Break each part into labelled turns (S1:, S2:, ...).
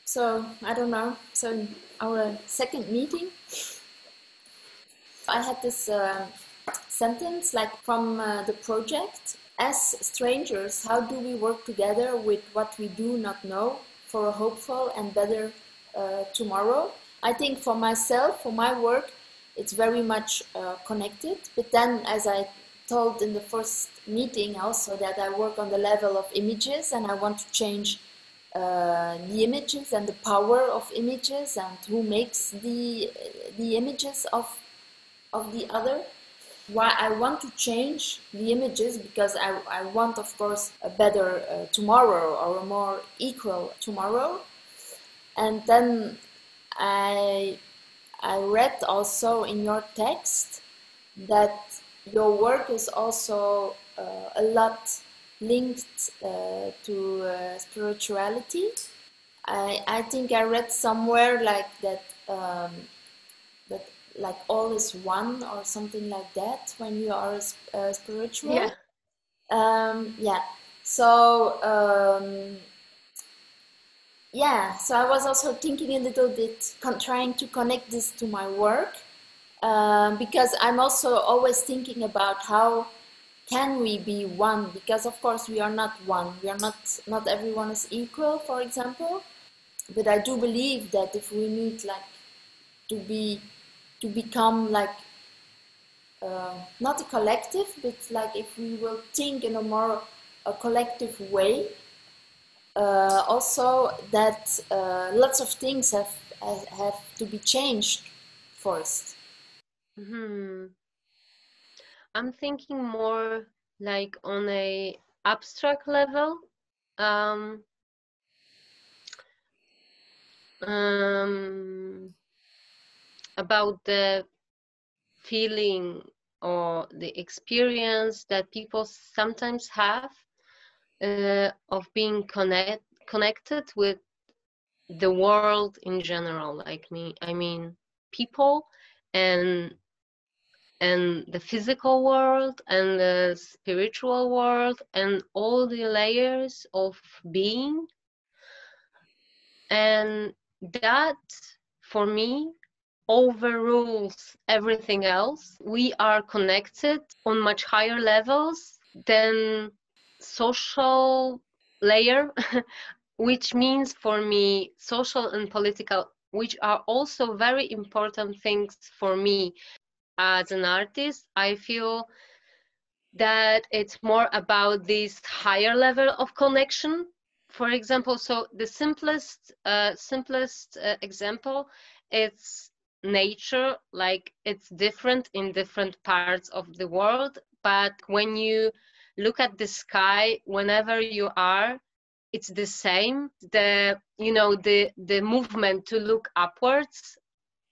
S1: So I don't know. So in our second meeting, I had this sentence like from the project. As strangers, how do we work together with what we do not know for a hopeful and better tomorrow? I think for myself, for my work, it's very much connected. But then, as I told in the first meeting also, that I work on the level of images and I want to change the images and the power of images and who makes the images of the other. Why I want to change the images, because I want, of course, a better tomorrow or a more equal tomorrow. And then I read also in your text that your work is also a lot linked to spirituality. I think I read somewhere like that that like all is one or something like that when you are spiritual.
S2: Yeah.
S1: Yeah. So yeah. So I was also thinking a little bit, trying to connect this to my work, because I'm also always thinking about how can we be one, because of course we are not one. We are not everyone is equal, for example. But I do believe that if we need like to become like not a collective, but like if we will think in a more a collective way, also that lots of things have to be changed first.
S2: Hmm. I'm thinking more like on a abstract level. Um, um, about the feeling or the experience that people sometimes have of being connected with the world in general. Like me, I mean, people and the physical world and the spiritual world and all the layers of being. And that, for me, overrules everything else. We are connected on much higher levels than social layer, which means for me social and political, which are also very important things for me. As an artist, I feel that it's more about this higher level of connection. For example, so the simplest example, it's nature. Like, it's different in different parts of the world, but when you look at the sky, whenever you are, it's the same. The movement to look upwards,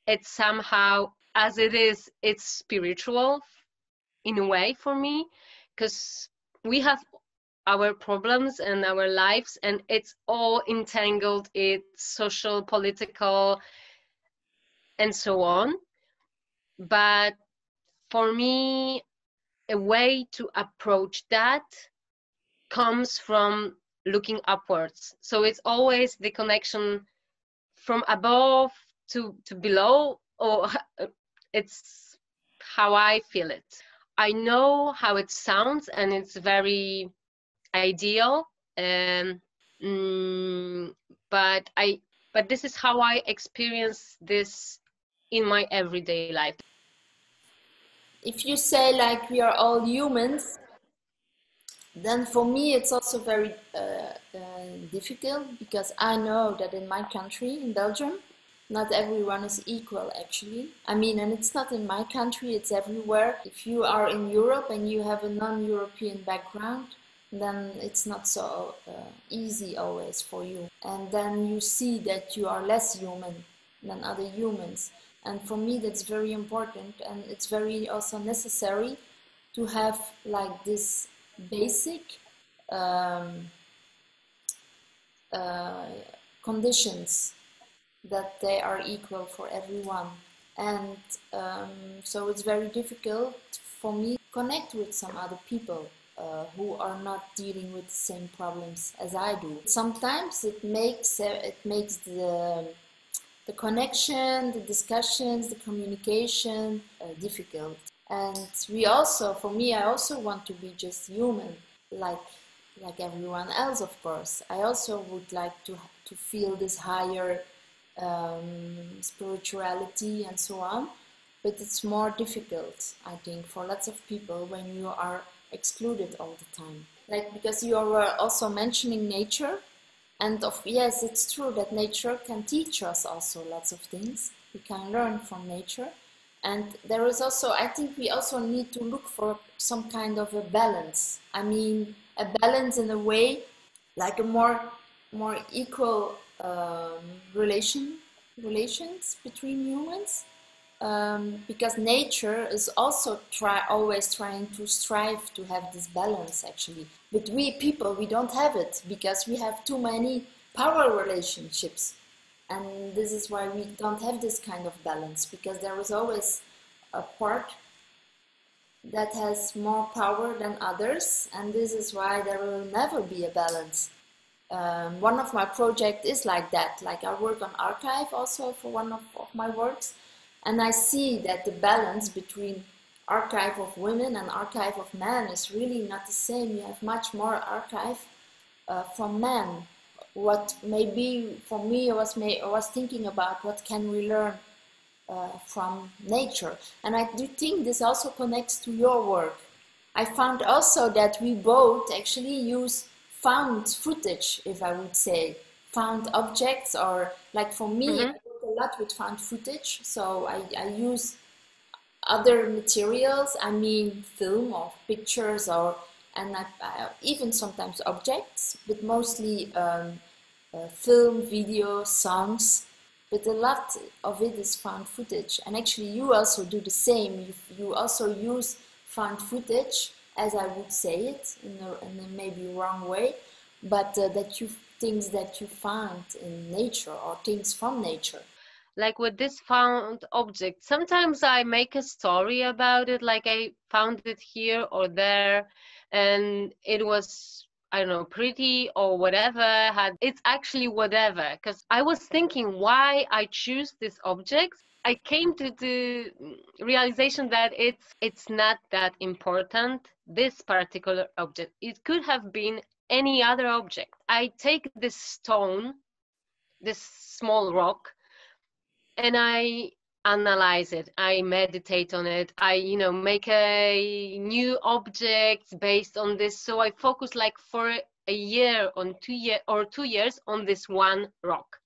S2: it's somehow, as it is, it's spiritual in a way for me, because we have our problems and our lives, and it's all entangled, it's social, political, and so on. But for me, a way to approach that comes from looking upwards. So it's always the connection from above to below, or it's how I feel it. I know how it sounds, and it's very ideal, um, mm, but this is how I experience this in my everyday life.
S1: If you say like we are all humans, then for me it's also very difficult, because I know that in my country, in Belgium, not everyone is equal actually. I mean, and it's not in my country, it's everywhere. If you are in Europe and you have a non-European background, then it's not so easy always for you. And then you see that you are less human than other humans. And for me, that's very important, and it's very also necessary to have like this basic um, uh, conditions, that they are equal for everyone. And so it's very difficult for me to connect with some other people. who are not dealing with the same problems as I do. Sometimes it makes the connection, the discussions, the communication difficult. And we also, for me, I also want to be just human, like everyone else, of course. I also would like to feel this higher spirituality and so on. But it's more difficult, I think, for lots of people when you are excluded all the time. Like, because you were also mentioning nature, and yes, it's true that nature can teach us also lots of things. We can learn from nature. And there is also, I think we also need to look for some kind of a balance. I mean, a balance in a way, like a more equal relations between humans. Because nature is also always trying to strive to have this balance, actually. But we people, we don't have it because we have too many power relationships. And this is why we don't have this kind of balance, because there is always a part that has more power than others, and this is why there will never be a balance. One of my projects is like that. Like, I work on archive also for one of my works, and I see that the balance between archive of women and archive of men is really not the same. You have much more archive from men. What maybe for me I was thinking about what can we learn from nature, and I do think this also connects to your work. I found also that we both actually use found footage, if I would say, found objects, or like for me, I work a lot with found footage, so I use other materials, I mean film or pictures, or and even sometimes objects, but mostly film, video, songs. But a lot of it is found footage, and actually you also do the same. You also use found footage, as I would say it, in a maybe wrong way, but that you things that you found in nature or things from nature.
S2: Like with this found object, sometimes I make a story about it, like I found it here or there, and it was, I don't know, pretty or whatever. It's actually whatever, because I was thinking why I choose this object. I came to the realization that it's not that important, this particular object. It could have been any other object. I take this stone, this small rock, and I analyze it. I meditate on it. I, make a new object based on this. So I focus like for a year on 2 years on this one rock.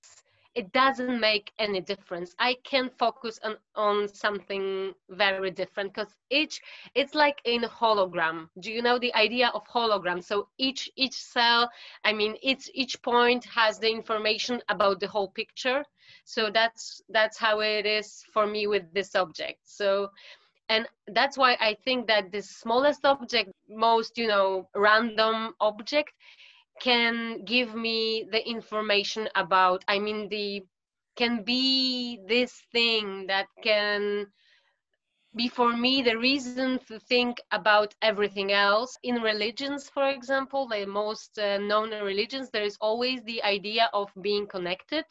S2: It doesn't make any difference. I can focus on something very different, because it's like in hologram. Do you know the idea of hologram? So each cell, I mean, each point has the information about the whole picture. So that's how it is for me with this object. So, and that's why I think that the smallest object, most random object, can give me the information about, I mean, can be this thing that can be for me the reason to think about everything else. In religions, for example, the most known religions, there is always the idea of being connected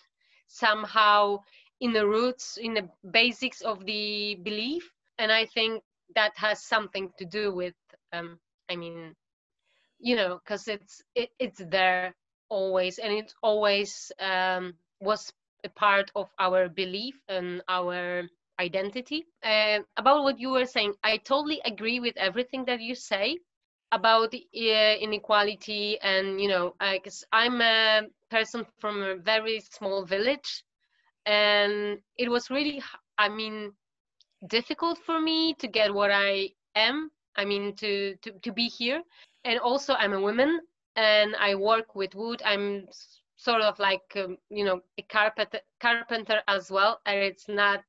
S2: somehow in the roots, in the basics of the belief. And I think that has something to do with, I mean, because it's there always, and it always was a part of our belief and our identity. About what you were saying, I totally agree with everything that you say about the inequality. And because I'm a person from a very small village, and it was really, I mean, difficult for me to get what I am, I mean, to be here. And also I'm a woman, and I work with wood. I'm sort of like a carpenter as well, and it's not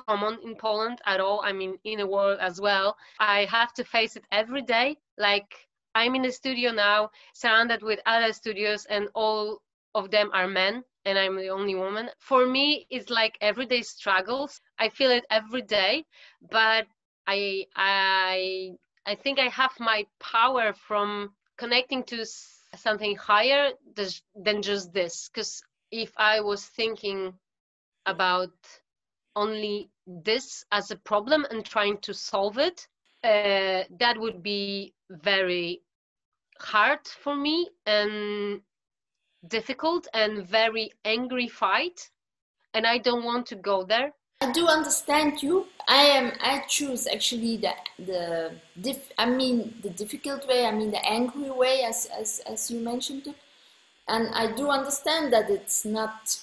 S2: common in Poland at all, I mean, in the world as well. I have to face it every day. Like, I'm in the studio now, surrounded with other studios, and all of them are men, and I'm the only woman. For me, it's like everyday struggles. I feel it every day, but I I think I have my power from connecting to something higher than just this. Because if I was thinking about only this as a problem and trying to solve it, that would be very hard for me and difficult and very angry fight. And I don't want to go there.
S1: I do understand you. I choose actually the difficult way. I mean the angry way, as you mentioned it, and I do understand that it's not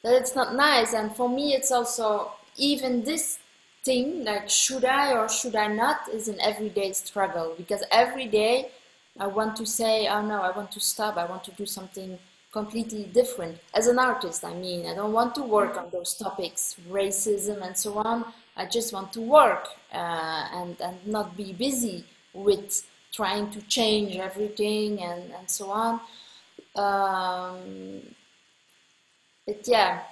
S1: nice. And for me, it's also even this thing like should I or should I not is an everyday struggle, because every day I want to say, oh no, I want to stop. I want to do something completely different. As an artist, I mean, I don't want to work on those topics, racism and so on. I just want to work and not be busy with trying to change everything and so on. Yeah,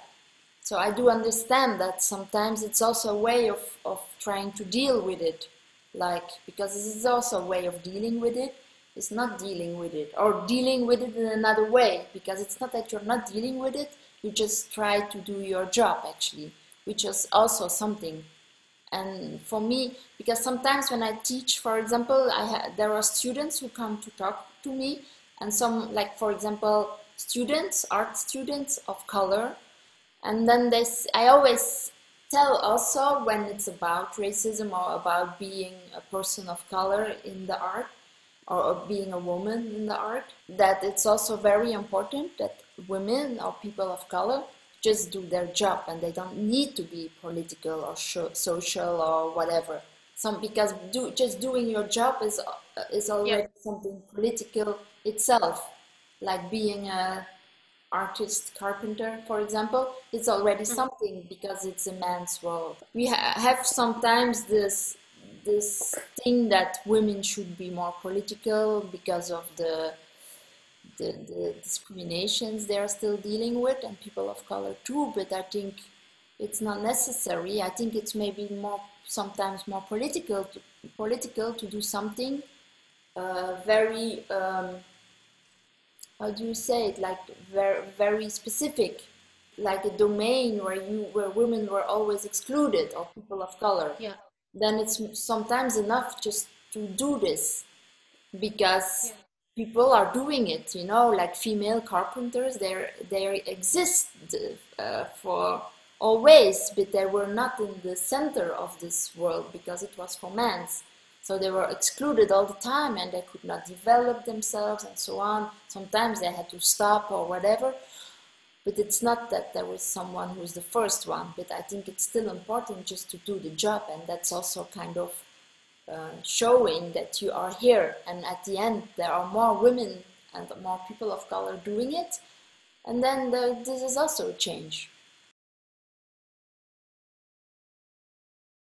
S1: so I do understand that sometimes it's also a way of trying to deal with it, like, because this is also a way of dealing with it. It's not dealing with it, or dealing with it in another way, because it's not that you're not dealing with it, you just try to do your job, actually, which is also something. And for me, because sometimes when I teach, for example, there are students who come to talk to me, and some, like, for example, art students of color, and then I always tell also when it's about racism or about being a person of color in the art, or being a woman in the art, that it's also very important that women or people of color just do their job, and they don't need to be political or social or whatever. Because just doing your job is already something political itself, like being a artist carpenter, for example. It's already something, because it's a man's world. We have sometimes this thing that women should be more political because of the discriminations they are still dealing with, and people of color too, but I think it's not necessary. I think it's maybe sometimes more political to do something very how do you say it, like very, very specific, like a domain where women were always excluded, or people of color.
S2: Yeah.
S1: Then it's sometimes enough just to do this, because people are doing it, like female carpenters, they exist for always, but they were not in the center of this world because it was for men. So they were excluded all the time, and they could not develop themselves and so on. Sometimes they had to stop or whatever. But it's not that there was someone who's the first one, but I think it's still important just to do the job, and that's also kind of showing that you are here, and at the end there are more women and more people of color doing it, and then this is also a change.